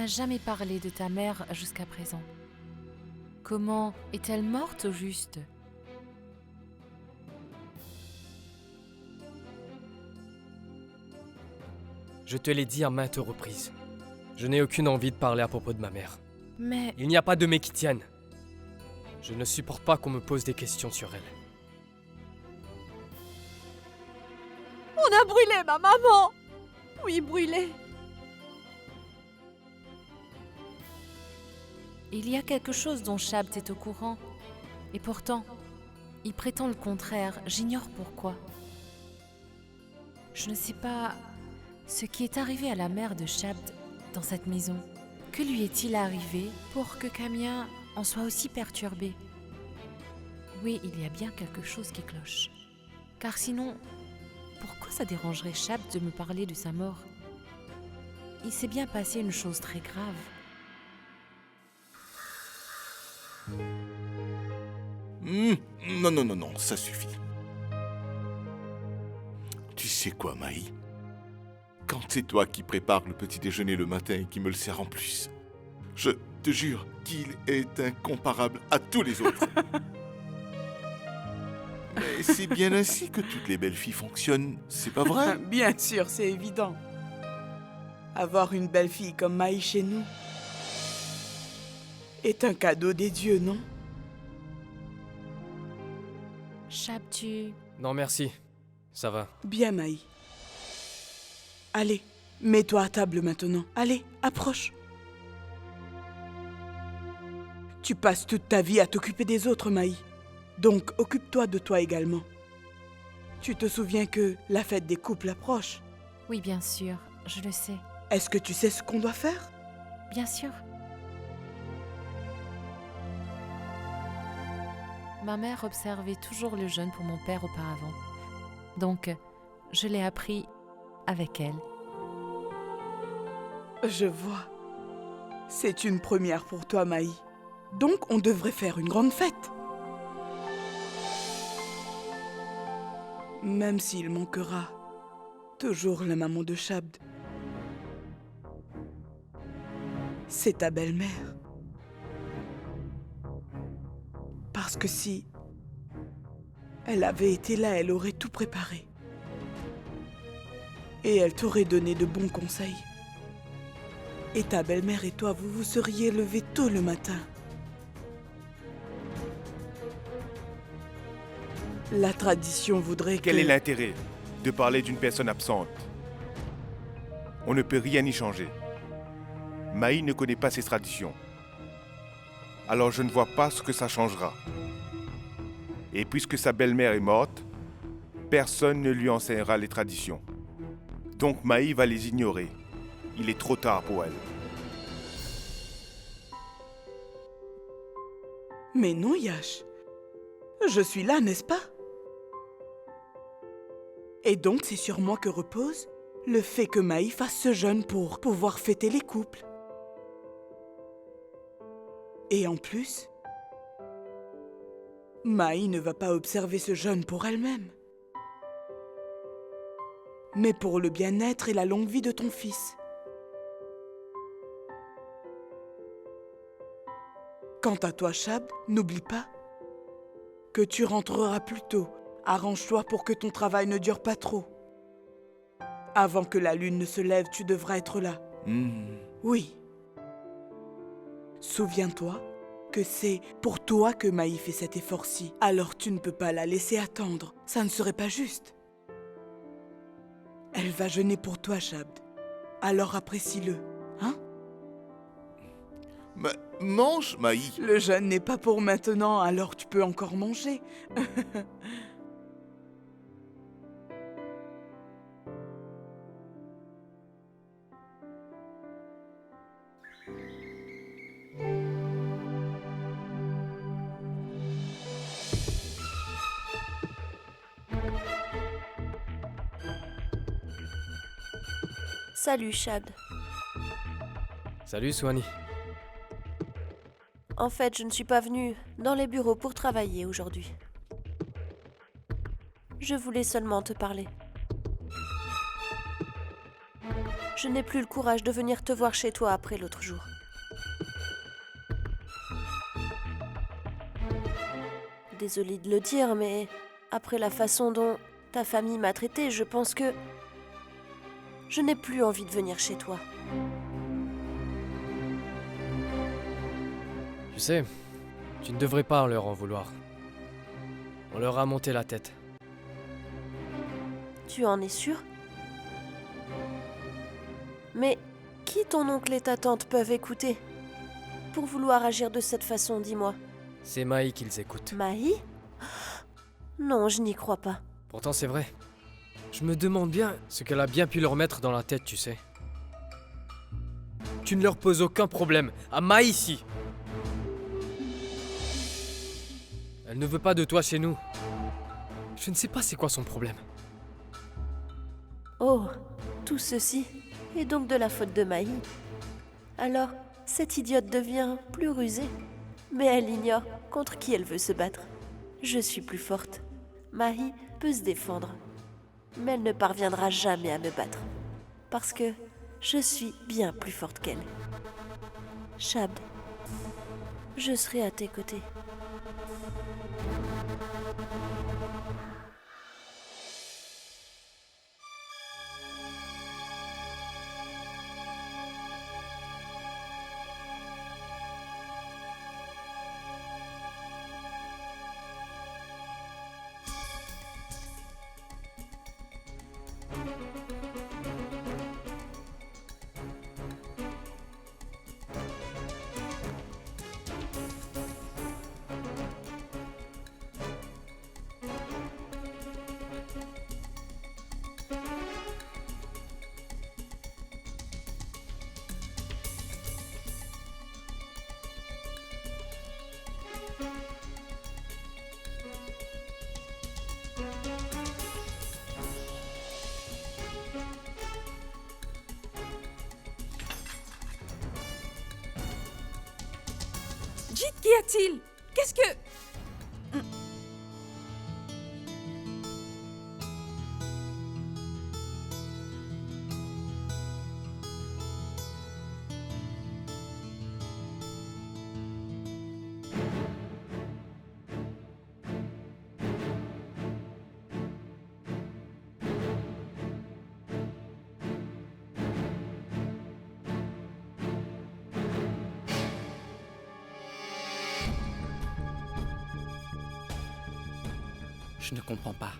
m'as jamais parlé de ta mère jusqu'à présent. Comment est-elle morte au juste? Je te l'ai dit à maintes reprises. Je n'ai aucune envie de parler à propos de ma mère. Mais Il n'y a pas de mais qui tiennent. Je ne supporte pas qu'on me pose des questions sur elle. On a brûlé ma maman! Oui, brûlé. il y a quelque chose dont Shabt est au courant. Et pourtant, il prétend le contraire. J'ignore pourquoi. Je ne sais pas ce qui est arrivé à la mère de Shabt dans cette maison. Que lui est-il arrivé pour que Camia en soit aussi perturbée? Oui, il y a bien quelque chose qui cloche. Car sinon, pourquoi ça dérangerait Shabt de me parler de sa mort? Il s'est bien passé une chose très grave. Non, ça suffit. Tu sais quoi, Maï? Quand c'est toi qui prépares le petit déjeuner le matin et qui me le sers en plus, je te jure qu'il est incomparable à tous les autres. Mais c'est bien ainsi que toutes les belles filles fonctionnent, c'est pas vrai? Bien sûr, c'est évident. Avoir une belle fille comme Maï chez nous est un cadeau des dieux, non? Shabt, tu... Non merci, ça va. Bien, Maï. Allez, mets-toi à table maintenant. Allez, approche. Tu passes toute ta vie à t'occuper des autres, Maï. Donc, occupe-toi de toi également. Tu te souviens que la fête des couples approche? Oui, bien sûr, je le sais. Est-ce que tu sais ce qu'on doit faire? Bien sûr. Ma mère observait toujours le jeûne pour mon père auparavant. Donc, je l'ai appris avec elle. Je vois. C'est une première pour toi, Maï. Donc, on devrait faire une grande fête. Même s'il manquera toujours la maman de Shabt. C'est ta belle-mère. Parce que si elle avait été là, elle aurait tout préparé. Et elle t'aurait donné de bons conseils. Et ta belle-mère et toi, vous vous seriez levés tôt le matin. La tradition voudrait que... Quel est l'intérêt de parler d'une personne absente? On ne peut rien y changer. Maï ne connaît pas ses traditions. Alors je ne vois pas ce que ça changera. Et puisque sa belle-mère est morte, personne ne lui enseignera les traditions. Donc Maï va les ignorer. Il est trop tard pour elle. Mais non, Yash. Je suis là, n'est-ce pas? Et donc, c'est sur moi que repose le fait que Maï fasse ce jeûne pour pouvoir fêter les couples. Et en plus, Maï ne va pas observer ce jeûne pour elle-même, mais pour le bien-être et la longue vie de ton fils. Quant à toi, Shabt, n'oublie pas que tu rentreras plus tôt. Arrange-toi pour que ton travail ne dure pas trop. Avant que la lune ne se lève, tu devras être là. Oui. Souviens-toi que c'est pour toi que Maï fait cet effort-ci. Alors tu ne peux pas la laisser attendre. Ça ne serait pas juste. Elle va jeûner pour toi, Shabt. Alors apprécie-le, hein? Mais mange, Maï. Le jeûne n'est pas pour maintenant, alors tu peux encore manger. Salut, Shabt. Salut Swanee. En fait, je ne suis pas venue dans les bureaux pour travailler aujourd'hui. Je voulais seulement te parler. Je n'ai plus le courage de venir te voir chez toi après l'autre jour. Désolée de le dire, mais après la façon dont ta famille m'a traitée, je pense que je n'ai plus envie de venir chez toi. Tu sais, tu ne devrais pas leur en vouloir. On leur a monté la tête. Tu en es sûr? Mais qui ton oncle et ta tante peuvent écouter? Pour vouloir agir de cette façon, dis-moi. C'est Maï qu'ils écoutent. Maï? Non, je n'y crois pas. Pourtant, c'est vrai. Je me demande bien ce qu'elle a bien pu leur mettre dans la tête, tu sais. Tu ne leur poses aucun problème. À Maï ici. Elle ne veut pas de toi chez nous. Je ne sais pas c'est quoi son problème. Oh, tout ceci est donc de la faute de Maï. Alors, cette idiote devient plus rusée. Mais elle ignore contre qui elle veut se battre. Je suis plus forte. Maï peut se défendre. Mais elle ne parviendra jamais à me battre. Parce que je suis bien plus forte qu'elle. Shabd, je serai à tes côtés. Jit, qu'y a-t-il? Qu'est-ce que... Je ne comprends pas.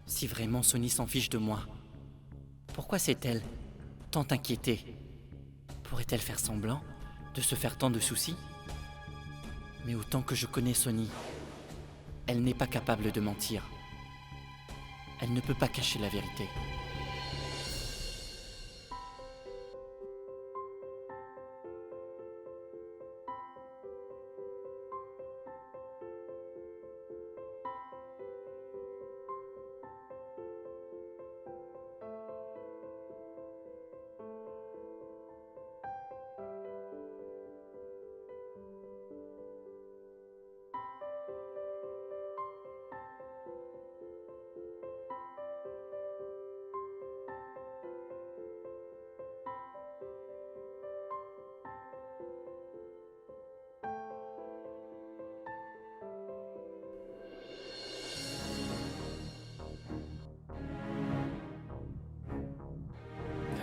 Si vraiment Sony s'en fiche de moi, pourquoi s'est-elle tant inquiétée? Pourrait-elle faire semblant de se faire tant de soucis? Mais autant que je connais Sony, elle n'est pas capable de mentir. Elle ne peut pas cacher la vérité.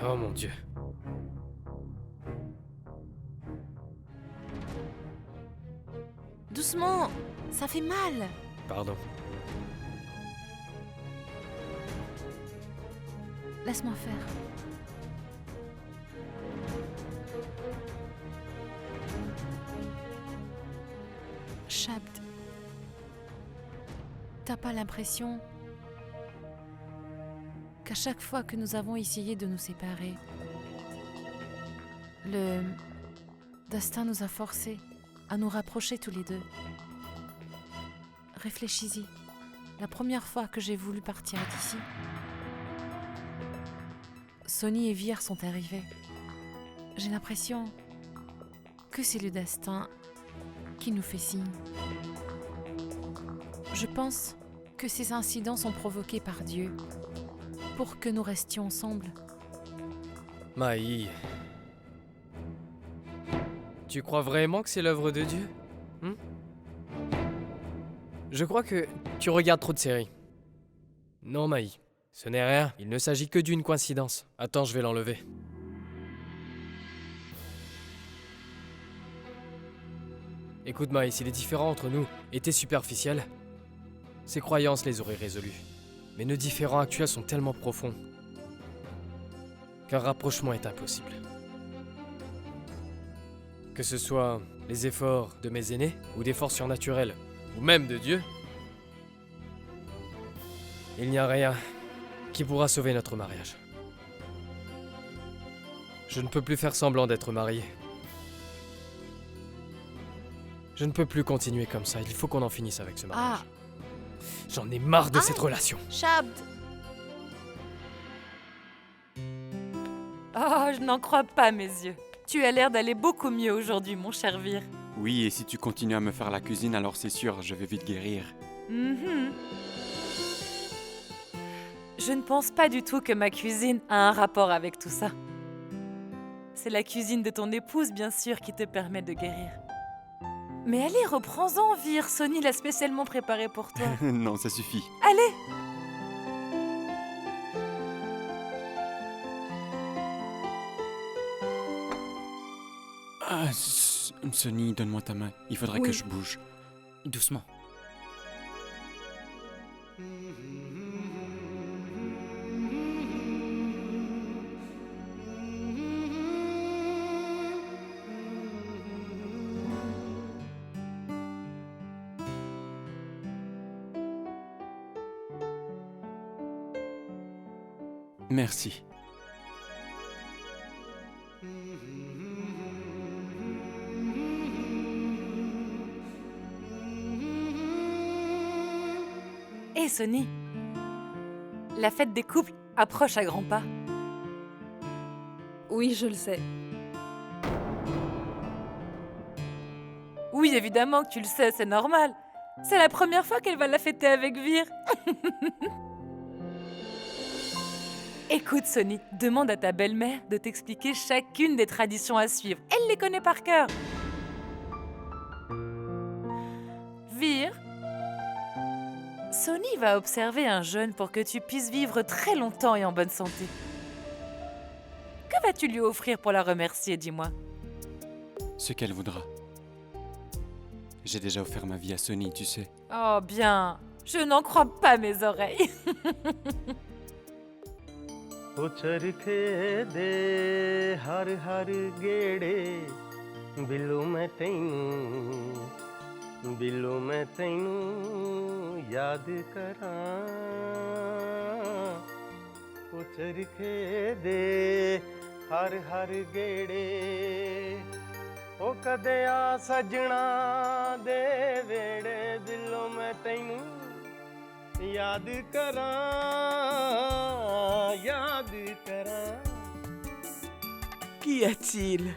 Oh mon Dieu. Doucement, ça fait mal. Pardon. Laisse-moi faire. Shabd, t'as pas l'impression qu'à chaque fois que nous avons essayé de nous séparer, le destin nous a forcés à nous rapprocher tous les deux? Réfléchis-y. La première fois que j'ai voulu partir d'ici, Sony et Vir sont arrivés. J'ai l'impression que c'est le destin qui nous fait signe. Je pense que ces incidents sont provoqués par Dieu pour que nous restions ensemble. Maï. Tu crois vraiment que c'est l'œuvre de Dieu? Je crois que tu regardes trop de séries. Non, Maï. Ce n'est rien. Il ne s'agit que d'une coïncidence. Attends, je vais l'enlever. Écoute, Maï, si les différends entre nous étaient superficiels, ces croyances les auraient résolus. Mais nos différends actuels sont tellement profonds qu'un rapprochement est impossible. Que ce soit les efforts de mes aînés, ou des forces surnaturelles, ou même de Dieu, il n'y a rien qui pourra sauver notre mariage. Je ne peux plus faire semblant d'être marié. Je ne peux plus continuer comme ça, il faut qu'on en finisse avec ce mariage. J'en ai marre de cette relation. Shabd! Oh, je n'en crois pas mes yeux. Tu as l'air d'aller beaucoup mieux aujourd'hui, mon cher Vir. Oui, et si tu continues à me faire la cuisine, alors c'est sûr, je vais vite guérir. Mhm. Je ne pense pas du tout que ma cuisine a un rapport avec tout ça. C'est la cuisine de ton épouse, bien sûr, qui te permet de guérir. Mais allez, reprends-en, Vir. Sonny l'a spécialement préparé pour toi. Non, ça suffit. Allez! Ah, Sonny, donne-moi ta main. Il faudrait que je bouge. Doucement. Merci. Hé, Sonny, la fête des couples approche à grands pas. Oui, je le sais. Oui, évidemment que tu le sais, c'est normal. C'est la première fois qu'elle va la fêter avec Vir. Écoute, Sonny, demande à ta belle-mère de t'expliquer chacune des traditions à suivre. Elle les connaît par cœur. Vir, Sonny va observer un jeûne pour que tu puisses vivre très longtemps et en bonne santé. Que vas-tu lui offrir pour la remercier, dis-moi? Ce qu'elle voudra. J'ai déjà offert ma vie à Sonny, tu sais. Oh bien, je n'en crois pas mes oreilles. उछरखे दे हर हर गेड़े बिल्लू मैं तैनू याद करां उछरखे दे हर हर गेड़े ओ कदे आ सजना दे वेड़े बिल्लू मैं तैनू याद करां याद करां. Qu'y a-t-il?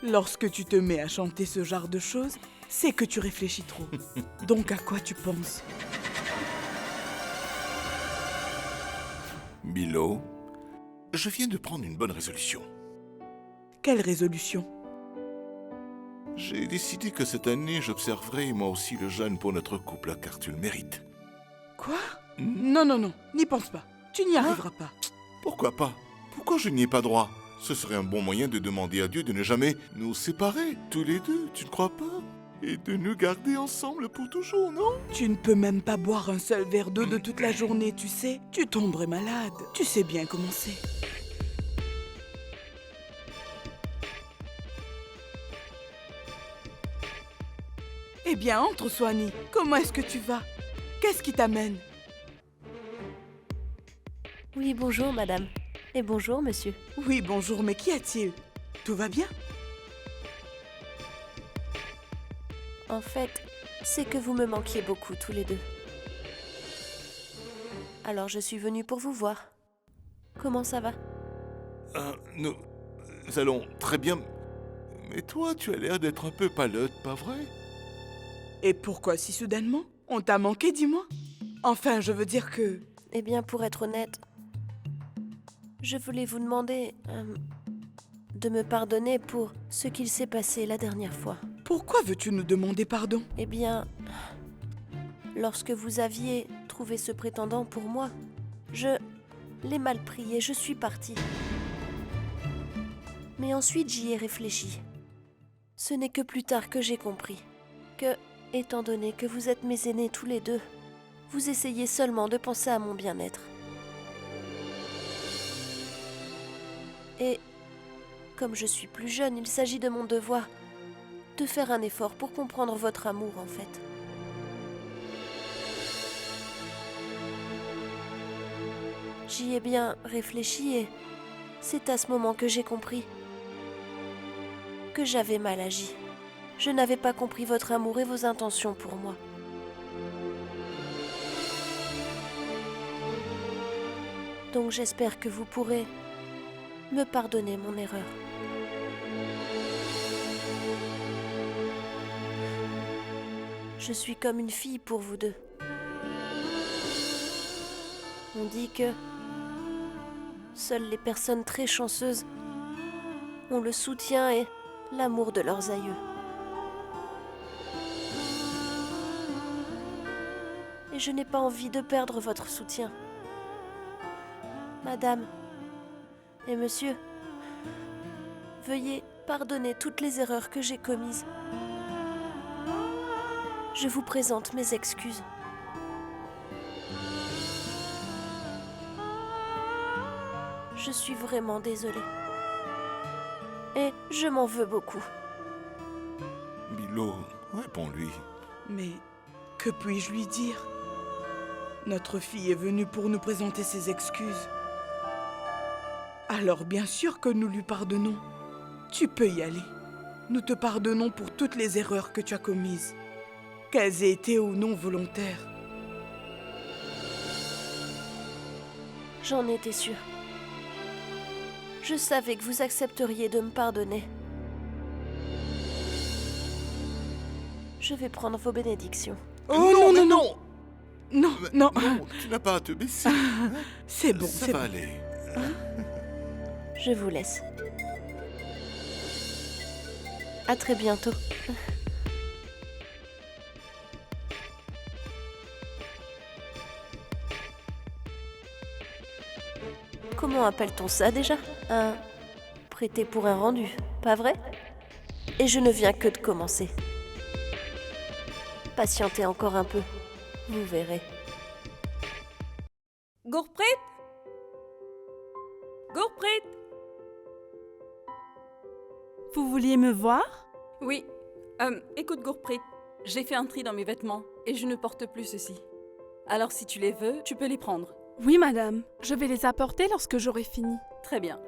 Lorsque tu te mets à chanter ce genre de choses, c'est que tu réfléchis trop. Donc à quoi tu penses? Milo, je viens de prendre une bonne résolution. Quelle résolution? J'ai décidé que cette année, j'observerai moi aussi le jeûne pour notre couple, car tu le mérites. Quoi? Non, non, non, n'y pense pas. Tu n'y arriveras pas. Pourquoi pas? Pourquoi je n'y ai pas droit? Ce serait un bon moyen de demander à Dieu de ne jamais nous séparer, tous les deux, tu ne crois pas? Et de nous garder ensemble pour toujours, non? Tu ne peux même pas boire un seul verre d'eau de toute la journée, tu sais. Tu tomberais malade. Tu sais bien comment c'est. Eh bien, entre, Swanee. Comment est-ce que tu vas? Qu'est-ce qui t'amène? Oui, bonjour, madame. Et bonjour, monsieur. Oui, bonjour, mais qu'y a-t-il? Tout va bien? En fait, c'est que vous me manquiez beaucoup, tous les deux. Alors, je suis venue pour vous voir. Comment ça va? Nous allons très bien. Mais toi, tu as l'air d'être un peu pâlotte, pas vrai? Et pourquoi si soudainement? On t'a manqué, dis-moi. Enfin, je veux dire que... Eh bien, pour être honnête, Je voulais vous demander de me pardonner pour ce qu'il s'est passé la dernière fois. Pourquoi veux-tu nous demander pardon? Eh bien, lorsque vous aviez trouvé ce prétendant pour moi, je l'ai mal pris et je suis partie. Mais ensuite, j'y ai réfléchi. Ce n'est que plus tard que j'ai compris que, étant donné que vous êtes mes aînés tous les deux, vous essayez seulement de penser à mon bien-être. Et comme je suis plus jeune, il s'agit de mon devoir de faire un effort pour comprendre votre amour, en fait. J'y ai bien réfléchi et c'est à ce moment que j'ai compris que j'avais mal agi. Je n'avais pas compris votre amour et vos intentions pour moi. Donc j'espère que vous pourrez me pardonner mon erreur. Je suis comme une fille pour vous deux. On dit que seules les personnes très chanceuses ont le soutien et l'amour de leurs aïeux. Et je n'ai pas envie de perdre votre soutien. Madame et monsieur, veuillez pardonner toutes les erreurs que j'ai commises. Je vous présente mes excuses. Je suis vraiment désolée. Et je m'en veux beaucoup. Milo, réponds-lui. Mais que puis-je lui dire? Notre fille est venue pour nous présenter ses excuses. Alors bien sûr que nous lui pardonnons. Tu peux y aller. Nous te pardonnons pour toutes les erreurs que tu as commises, qu'elles aient été ou non volontaires. J'en étais sûre. Je savais que vous accepteriez de me pardonner. Je vais prendre vos bénédictions. Oh non, non, non! Non, non, Non, tu n'as pas à te baisser. hein. c'est bon, Ça c'est va bon. aller. Je vous laisse. À très bientôt. Comment appelle-t-on ça déjà? Un prêté pour un rendu, pas vrai? Et je ne viens que de commencer. Patientez encore un peu, vous verrez. Gurpreet? Gurpreet? Vous vouliez me voir? Oui. Écoute Gurpreet, j'ai fait un tri dans mes vêtements et je ne porte plus ceci. Alors si tu les veux, tu peux les prendre. Oui, madame. Je vais les apporter lorsque j'aurai fini. Très bien.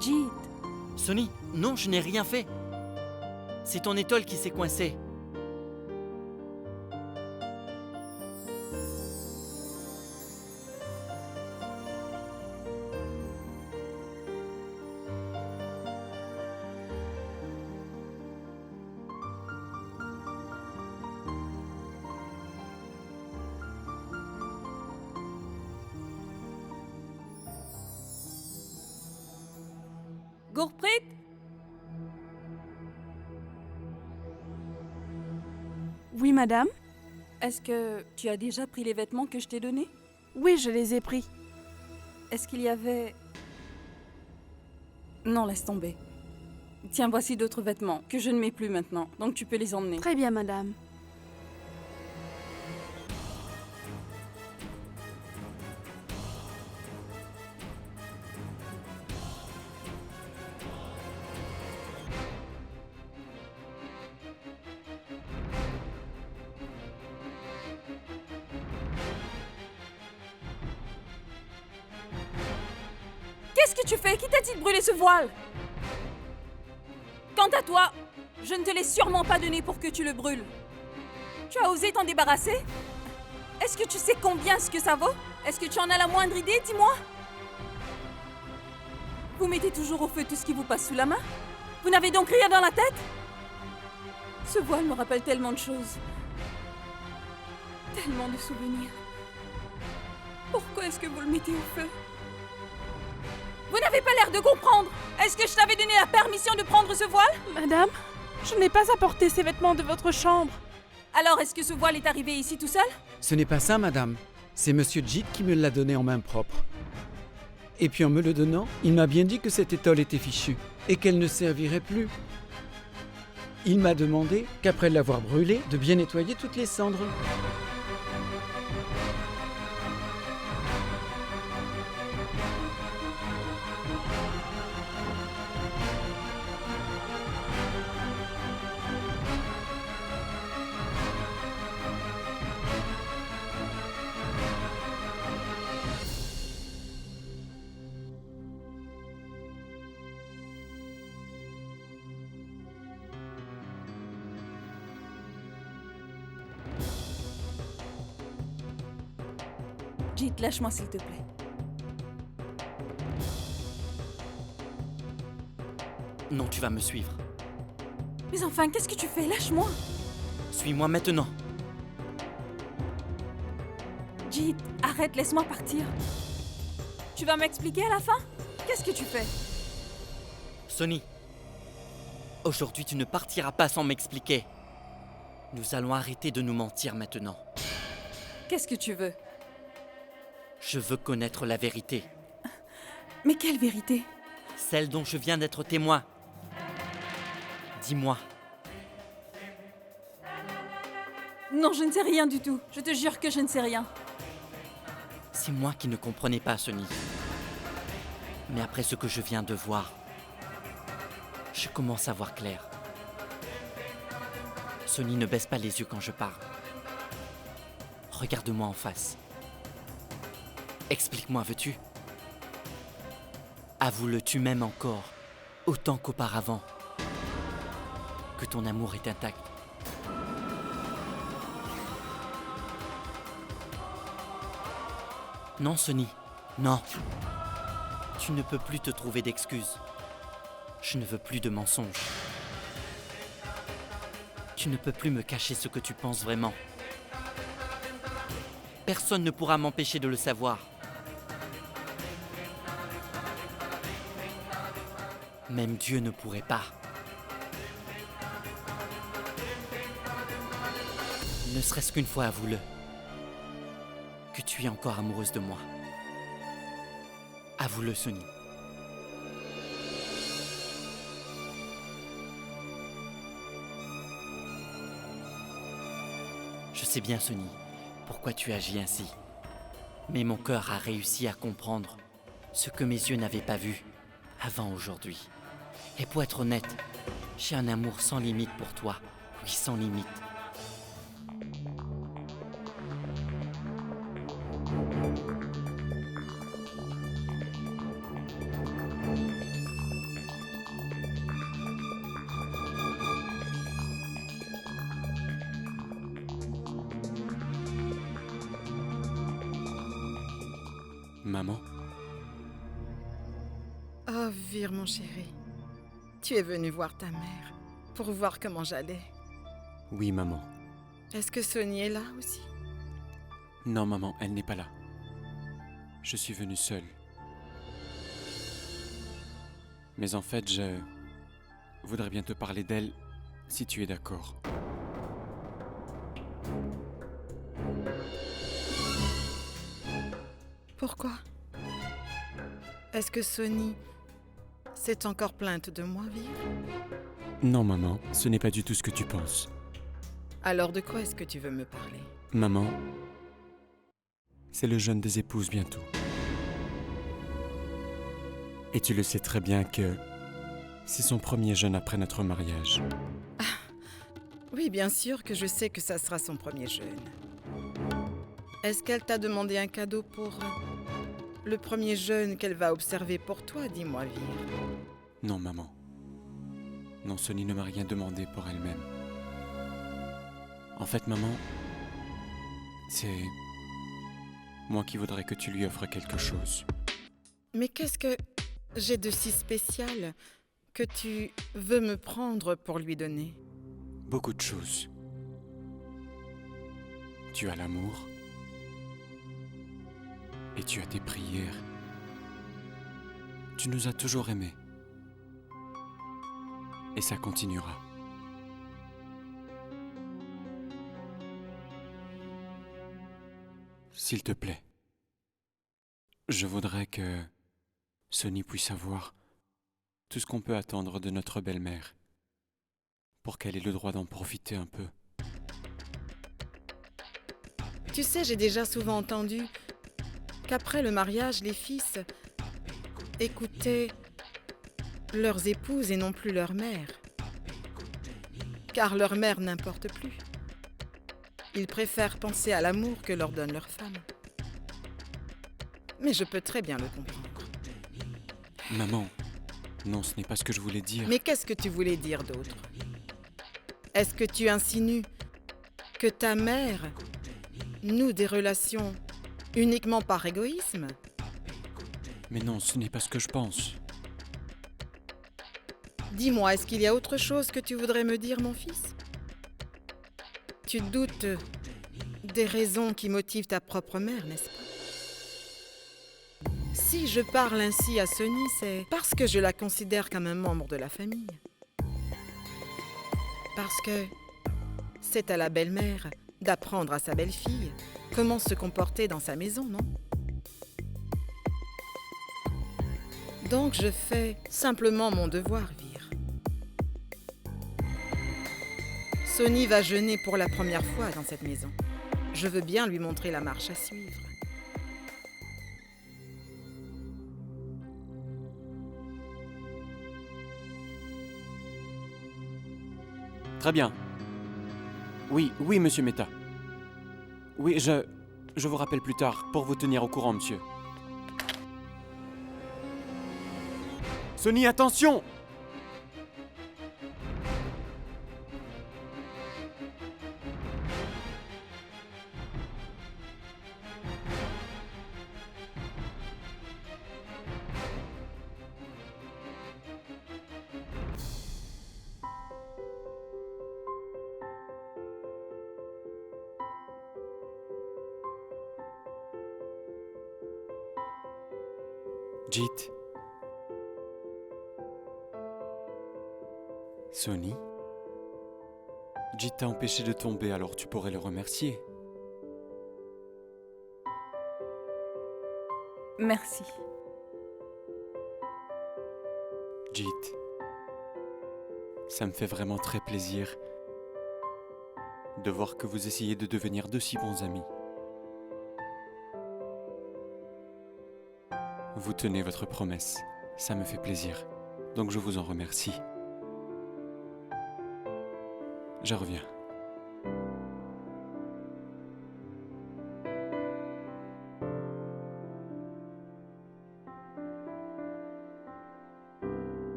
Jeet. Sonny, non, je n'ai rien fait. C'est ton étole qui s'est coincée. Gurpreet? Oui, madame? Est-ce que tu as déjà pris les vêtements que je t'ai donnés? Oui, je les ai pris. Est-ce qu'il y avait... Non, laisse tomber. Tiens, voici d'autres vêtements que je ne mets plus maintenant, donc tu peux les emmener. Très bien, madame. que tu fais? Qui t'a dit de brûler ce voile? Quant à toi, je ne te l'ai sûrement pas donné pour que tu le brûles. Tu as osé t'en débarrasser? Est-ce que tu sais combien ce que ça vaut? Est-ce que tu en as la moindre idée? Dis-moi. Vous mettez toujours au feu tout ce qui vous passe sous la main? Vous n'avez donc rien dans la tête? Ce voile me rappelle tellement de choses. Tellement de souvenirs. Pourquoi est-ce que vous le mettez au feu? Vous n'avez pas l'air de comprendre. Est-ce que je t'avais donné la permission de prendre ce voile? Madame, je n'ai pas apporté ces vêtements de votre chambre. Alors, est-ce que ce voile est arrivé ici tout seul? Ce n'est pas ça, madame. C'est Monsieur Jit qui me l'a donné en main propre. Et puis en me le donnant, il m'a bien dit que cette étole était fichue et qu'elle ne servirait plus. Il m'a demandé, qu'après l'avoir brûlée, de bien nettoyer toutes les cendres. Jit, lâche-moi s'il te plaît. Non, tu vas me suivre. Mais enfin, qu'est-ce que tu fais? Lâche-moi. Suis-moi maintenant. Jit, arrête, laisse-moi partir. Tu vas m'expliquer à la fin? Qu'est-ce que tu fais? Sonny, aujourd'hui tu ne partiras pas sans m'expliquer. Nous allons arrêter de nous mentir maintenant. Qu'est-ce que tu veux? Je veux connaître la vérité. Mais quelle vérité? Celle dont je viens d'être témoin. Dis-moi. Non, je ne sais rien du tout. Je te jure que je ne sais rien. C'est moi qui ne comprenais pas, Sonny. Mais après ce que je viens de voir, je commence à voir clair. Sonny, ne baisse pas les yeux quand je parle. Regarde-moi en face. Explique-moi, veux-tu? Avoue-le, tu m'aimes encore, autant qu'auparavant. Que ton amour est intact. Non, Sonny, non. Tu ne peux plus te trouver d'excuses. Je ne veux plus de mensonges. Tu ne peux plus me cacher ce que tu penses vraiment. Personne ne pourra m'empêcher de le savoir. Même Dieu ne pourrait pas. Ne serait-ce qu'une fois, avoue-le. Que tu es encore amoureuse de moi. Avoue-le, Sonny. Je sais bien, Sonny, pourquoi tu agis ainsi. Mais mon cœur a réussi à comprendre ce que mes yeux n'avaient pas vu avant aujourd'hui. Et pour être honnête, j'ai un amour sans limite pour toi. Oui, sans limite. Maman? Oh, Vir, mon chéri. Tu es venu voir ta mère pour voir comment j'allais. Oui, maman. Est-ce que Sonny est là aussi? Non, maman, elle n'est pas là. Je suis venu seul. Mais en fait, je voudrais bien te parler d'elle, si tu es d'accord. Pourquoi? Est-ce que Sonny s'est encore plainte de moi, Vir? Non, maman, ce n'est pas du tout ce que tu penses. Alors de quoi est-ce que tu veux me parler? Maman, c'est le jeûne des épouses bientôt. Et tu le sais très bien que c'est son premier jeûne après notre mariage. Oui, bien sûr que je sais que ça sera son premier jeûne. Est-ce qu'elle t'a demandé un cadeau pour le premier jeûne qu'elle va observer pour toi, dis-moi, Vir. Non, maman. Non, Sony ne m'a rien demandé pour elle-même. En fait, maman, c'est moi qui voudrais que tu lui offres quelque chose. Mais qu'est-ce que j'ai de si spécial que tu veux me prendre pour lui donner? Beaucoup de choses. Tu as l'amour. Et tu as tes prières. Tu nous as toujours aimés. Et ça continuera. S'il te plaît, je voudrais que Sony puisse avoir tout ce qu'on peut attendre de notre belle-mère, pour qu'elle ait le droit d'en profiter un peu. Tu sais, j'ai déjà souvent entendu qu'après le mariage, les fils écoutaient leurs épouses et non plus leur mère. Car leur mère n'importe plus. Ils préfèrent penser à l'amour que leur donne leur femme. Mais je peux très bien le comprendre. Maman, non, ce n'est pas ce que je voulais dire. Mais qu'est-ce que tu voulais dire d'autre? Est-ce que tu insinues que ta mère noue des relations uniquement par égoïsme? Mais non, ce n'est pas ce que je pense. Dis-moi, est-ce qu'il y a autre chose que tu voudrais me dire, mon fils? Tu doutes des raisons qui motivent ta propre mère, n'est-ce pas? Si je parle ainsi à Sony, c'est parce que je la considère comme un membre de la famille. Parce que c'est à la belle-mère d'apprendre à sa belle-fille comment se comporter dans sa maison, non? Donc je fais simplement mon devoir, Vir. Sony va jeûner pour la première fois dans cette maison. Je veux bien lui montrer la marche à suivre. Très bien. Oui, monsieur Mehta. Oui, je vous rappelle plus tard pour vous tenir au courant, monsieur. Sony, attention! Jit. Sony. Jit t'a empêché de tomber, alors tu pourrais le remercier. Merci. Jit. Ça me fait vraiment très plaisir de voir que vous essayez de devenir de si bons amis. Vous tenez votre promesse, ça me fait plaisir, donc je vous en remercie. Je reviens.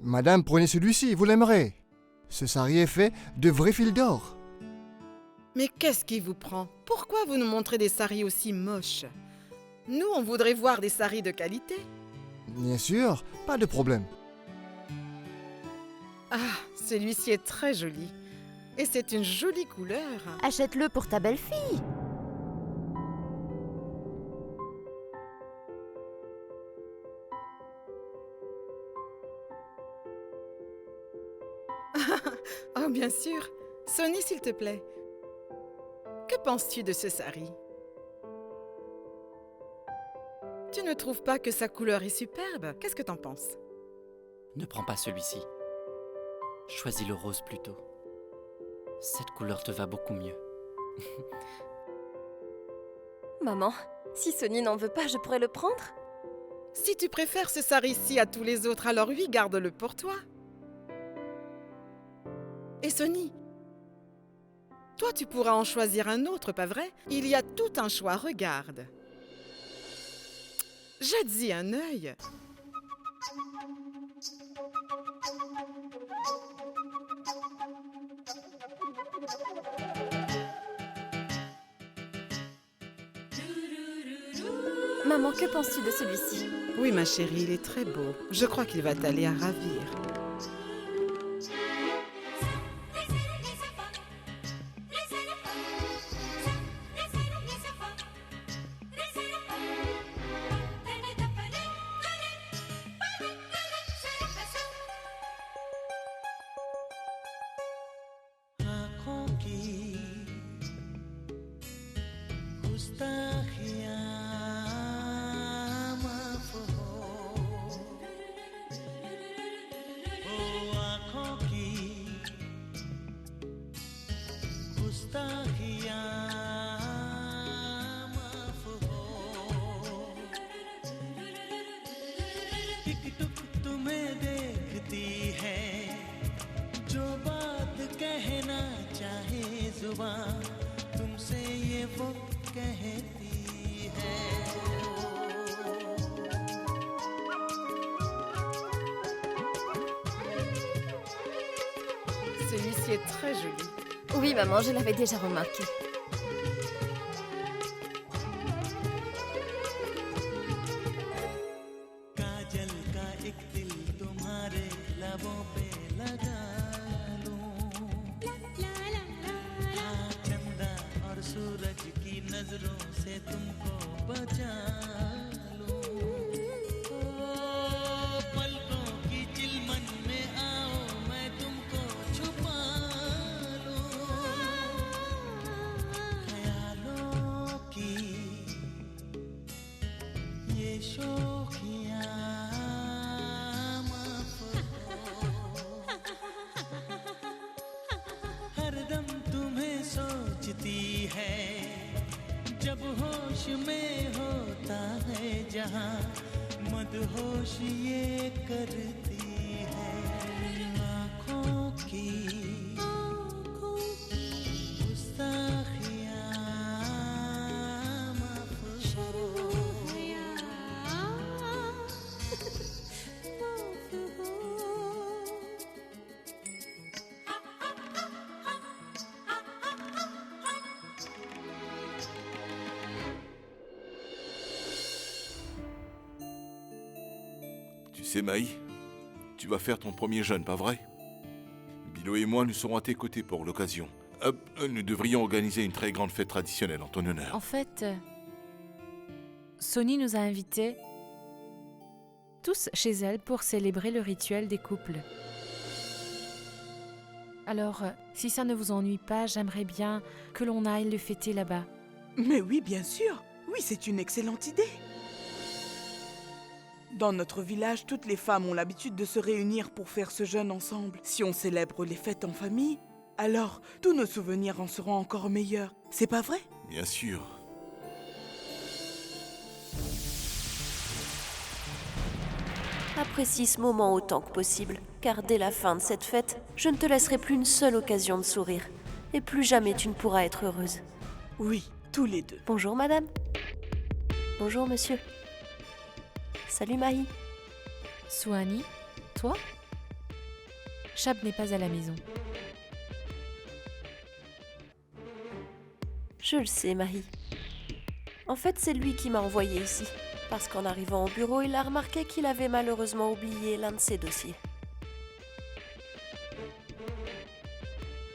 Madame, prenez celui-ci, vous l'aimerez. Ce sari est fait de vrais fils d'or. Mais qu'est-ce qui vous prend? Pourquoi vous nous montrez des saris aussi moches? Nous, on voudrait voir des saris de qualité. Bien sûr, pas de problème. Ah, celui-ci est très joli. Et c'est une jolie couleur. Achète-le pour ta belle-fille. Oh, bien sûr. Sony, s'il te plaît. Que penses-tu de ce sari? Tu ne trouves pas que sa couleur est superbe? Qu'est-ce que t'en penses? Ne prends pas celui-ci. Choisis le rose plutôt. Cette couleur te va beaucoup mieux. Maman, si Sony n'en veut pas, je pourrais le prendre? Si tu préfères ce sari-ci à tous les autres, alors oui, garde-le pour toi. Et Sony, toi tu pourras en choisir un autre, pas vrai? Il y a tout un choix, regarde. Jette-y un œil. Maman, que penses-tu de celui-ci? Oui, ma chérie, il est très beau. Je crois qu'il va t'aller à ravir. आँखों की गुस्ताखियाँ माफ हो, आँखों की गुस्ताखियाँ माफ हो, टिक टुक तुम्हें देखती है, जो बात कहना चाहे जुबान तुमसे ये वो कहती है। Celui-ci est très joli. Oui, maman, je l'avais déjà remarqué. काजल का एक दिल तुम्हारे लबों पे लगा लूं, हाँ चंदा और सूरज की नजरों से तुमको बचा लूं, ओ पलकों की चिलमन में आओ मैं तुमको छुपा लूं, ख्यालों की ये शोखियाँ माफ हो, हरदम तुम्हें सोचती है, जब होश में होता है जहाँ मदहोश ये करती है। आँखों की गुस्ताखियाँ माफ हो, Tu sais, Maï, tu vas faire ton premier jeûne, pas vrai? Bilo et moi, nous serons à tes côtés pour l'occasion. Nous devrions organiser une très grande fête traditionnelle en ton honneur. En fait, Sony nous a invités tous chez elle pour célébrer le rituel des couples. Alors, si ça ne vous ennuie pas, j'aimerais bien que l'on aille le fêter là-bas. Mais oui, bien sûr. Oui, c'est une excellente idée. Dans notre village, toutes les femmes ont l'habitude de se réunir pour faire ce jeûne ensemble. Si on célèbre les fêtes en famille, alors tous nos souvenirs en seront encore meilleurs. C'est pas vrai? Bien sûr. Apprécie ce moment autant que possible, car dès la fin de cette fête, je ne te laisserai plus une seule occasion de sourire. Et plus jamais tu ne pourras être heureuse. Oui, tous les deux. Bonjour madame. Bonjour monsieur. Salut Maï. Souhani, toi? Chab n'est pas à la maison. Je le sais Maï. En fait, c'est lui qui m'a envoyé ici. Parce qu'en arrivant au bureau, il a remarqué qu'il avait malheureusement oublié l'un de ses dossiers.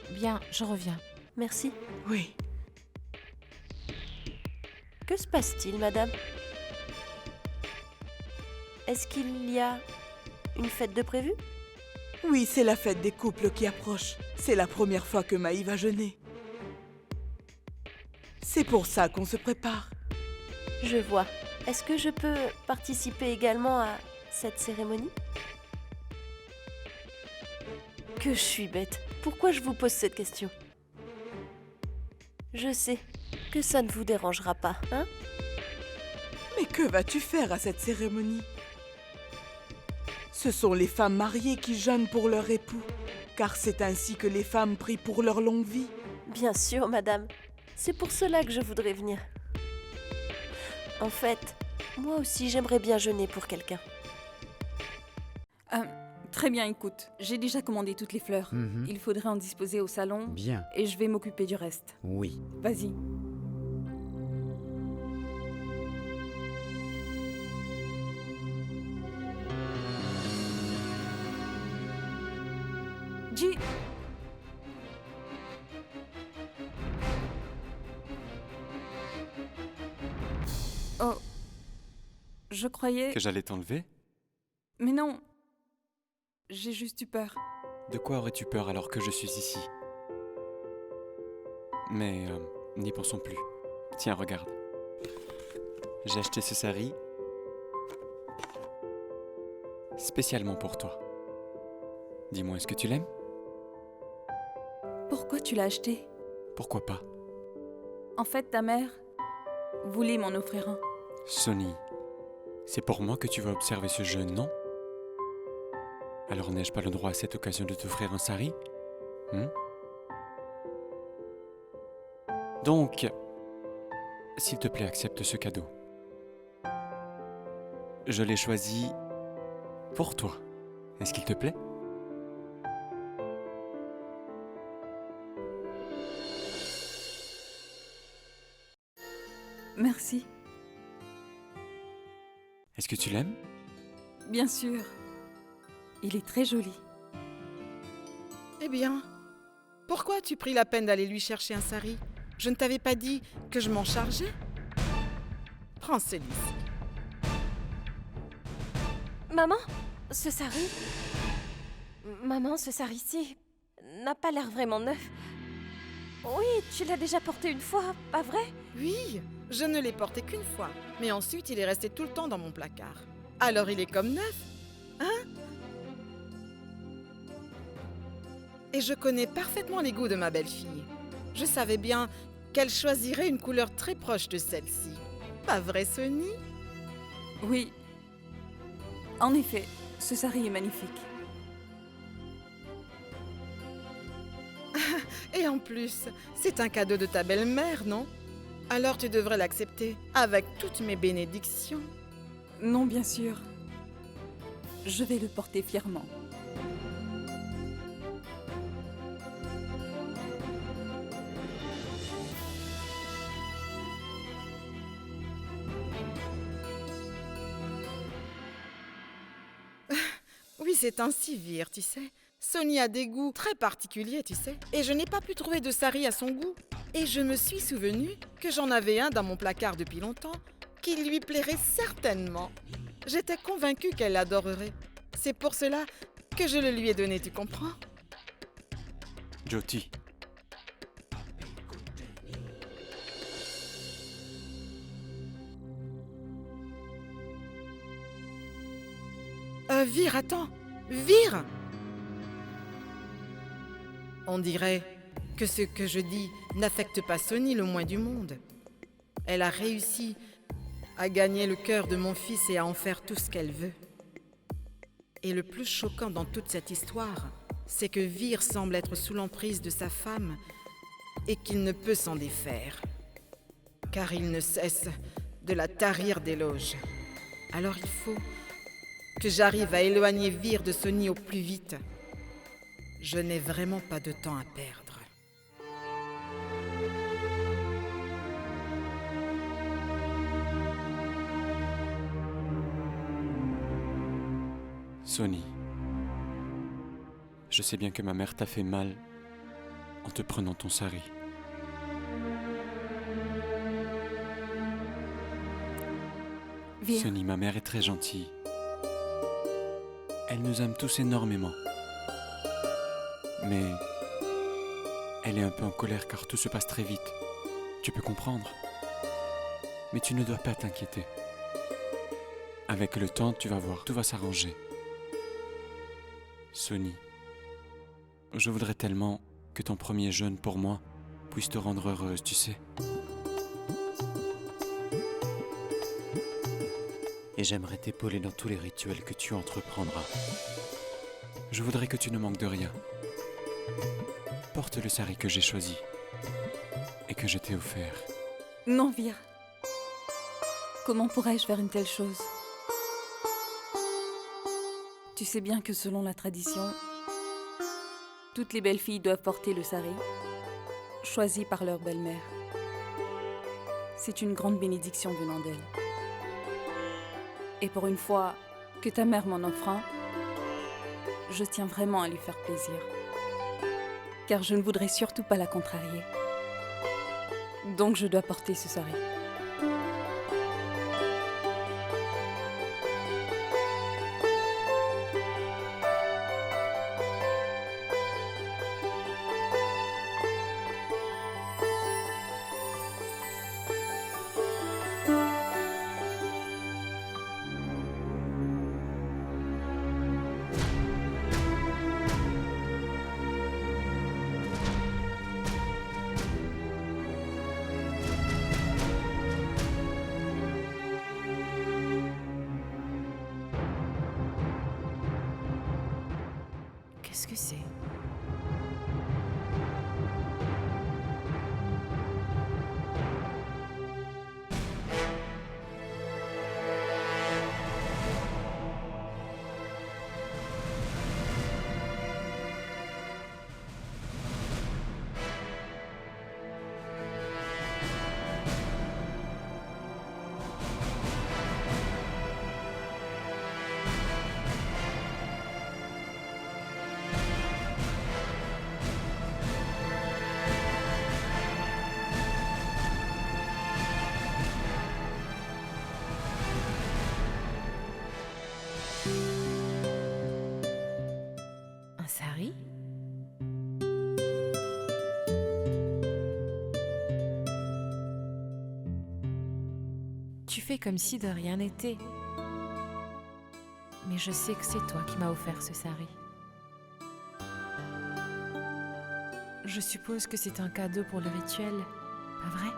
Bien, je reviens. Merci. Oui. Que se passe-t-il, madame? Est-ce qu'il y a une fête de prévue? Oui, c'est la fête des couples qui approche. C'est la première fois que Maï va jeûner. C'est pour ça qu'on se prépare. Je vois. Est-ce que je peux participer également à cette cérémonie? Que je suis bête. Pourquoi je vous pose cette question? Je sais que ça ne vous dérangera pas, hein? Mais que vas-tu faire à cette cérémonie? Ce sont les femmes mariées qui jeûnent pour leur époux, car c'est ainsi que les femmes prient pour leur longue vie. Bien sûr, madame. C'est pour cela que je voudrais venir. En fait, Moi aussi, j'aimerais bien jeûner pour quelqu'un. Très bien, écoute. J'ai déjà commandé toutes les fleurs. Il faudrait en disposer au salon. Bien. Et je vais m'occuper du reste. Oui. Vas-y. Ji. Oh. Je croyais... Que j'allais t'enlever? Mais non. J'ai juste eu peur. De quoi aurais-tu peur alors que je suis ici? Mais n'y pensons plus. Tiens, regarde. J'ai acheté ce sari spécialement pour toi. Dis-moi, est-ce que tu l'aimes? Pourquoi tu l'as acheté? Pourquoi pas? En fait, ta mère voulait m'en offrir un. Sonny, c'est pour moi que tu vas observer ce jeûne, non? Alors n'ai-je pas le droit à cette occasion de t'offrir un sari? Donc, s'il te plaît, accepte ce cadeau. Je l'ai choisi pour toi. Est-ce qu'il te plaît? Merci. Est-ce que tu l'aimes? Bien sûr. Il est très joli. Eh bien, pourquoi as-tu pris la peine d'aller lui chercher un sari? Je ne t'avais pas dit que je m'en chargeais? Prends celui-ci. Maman, ce sari... Maman, ce sari-ci n'a pas l'air vraiment neuf. Oui, tu l'as déjà porté une fois, pas vrai? Oui, je ne l'ai porté qu'une fois. Mais ensuite, il est resté tout le temps dans mon placard. Alors il est comme neuf, hein? Et je connais parfaitement les goûts de ma belle-fille. Je savais bien qu'elle choisirait une couleur très proche de celle-ci. Pas vrai, Sonny? Oui. En effet, ce sari est magnifique. Et en plus, c'est un cadeau de ta belle-mère, non? Alors tu devrais l'accepter avec toutes mes bénédictions. Non, bien sûr. Je vais le porter fièrement. Oui, c'est un civir, tu sais. Sonny a des goûts très particuliers, tu sais. Et je n'ai pas pu trouver de sari à son goût. Et je me suis souvenu que j'en avais un dans mon placard depuis longtemps, qui lui plairait certainement. J'étais convaincue qu'elle l'adorerait. C'est pour cela que je le lui ai donné, tu comprends? Jyoti. Vire, attends. Vire! On dirait que ce que je dis n'affecte pas Sonny le moins du monde. Elle a réussi à gagner le cœur de mon fils et à en faire tout ce qu'elle veut. Et le plus choquant dans toute cette histoire, c'est que Vir semble être sous l'emprise de sa femme et qu'il ne peut s'en défaire. Car il ne cesse de la tarir d'éloges. Alors il faut que j'arrive à éloigner Vir de Sonny au plus vite. Je n'ai vraiment pas de temps à perdre. Sonny, je sais bien que ma mère t'a fait mal en te prenant ton sari. Sonny, ma mère est très gentille. Elle nous aime tous énormément. Mais elle est un peu en colère car tout se passe très vite. Tu peux comprendre. Mais tu ne dois pas t'inquiéter. Avec le temps, tu vas voir, tout va s'arranger. Sonny, je voudrais tellement que ton premier jeûne pour moi puisse te rendre heureuse, tu sais. Et j'aimerais t'épauler dans tous les rituels que tu entreprendras. Je voudrais que tu ne manques de rien. Porte le sari que j'ai choisi et que je t'ai offert. Non, Vir. Comment pourrais-je faire une telle chose? Tu sais bien que selon la tradition, toutes les belles filles doivent porter le sari, choisi par leur belle-mère. C'est une grande bénédiction venant d'elle. Et pour une fois que ta mère m'en offre un, je tiens vraiment à lui faire plaisir. Car je ne voudrais surtout pas la contrarier. Donc je dois porter ce sari. Qu'est-ce que c'est? Un sari? Tu fais comme si de rien n'était. Mais je sais que c'est toi qui m'as offert ce sari. Je suppose que c'est un cadeau pour le rituel, pas vrai?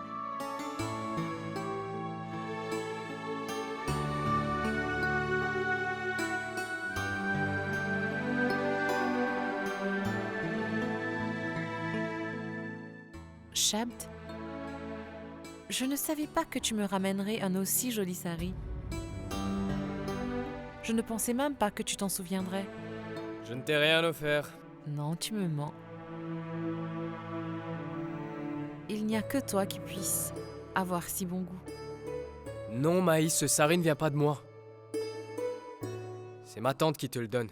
Shabd, je ne savais pas que tu me ramènerais un aussi joli sari. Je ne pensais même pas que tu t'en souviendrais. Je ne t'ai rien offert. Non, tu me mens. Il n'y a que toi qui puisse avoir si bon goût. Non, Maïs, ce sari ne vient pas de moi. C'est ma tante qui te le donne.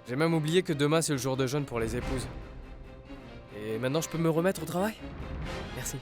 J'ai même oublié que demain c'est le jour de jeûne pour les épouses. Et maintenant je peux me remettre au travail? Merci.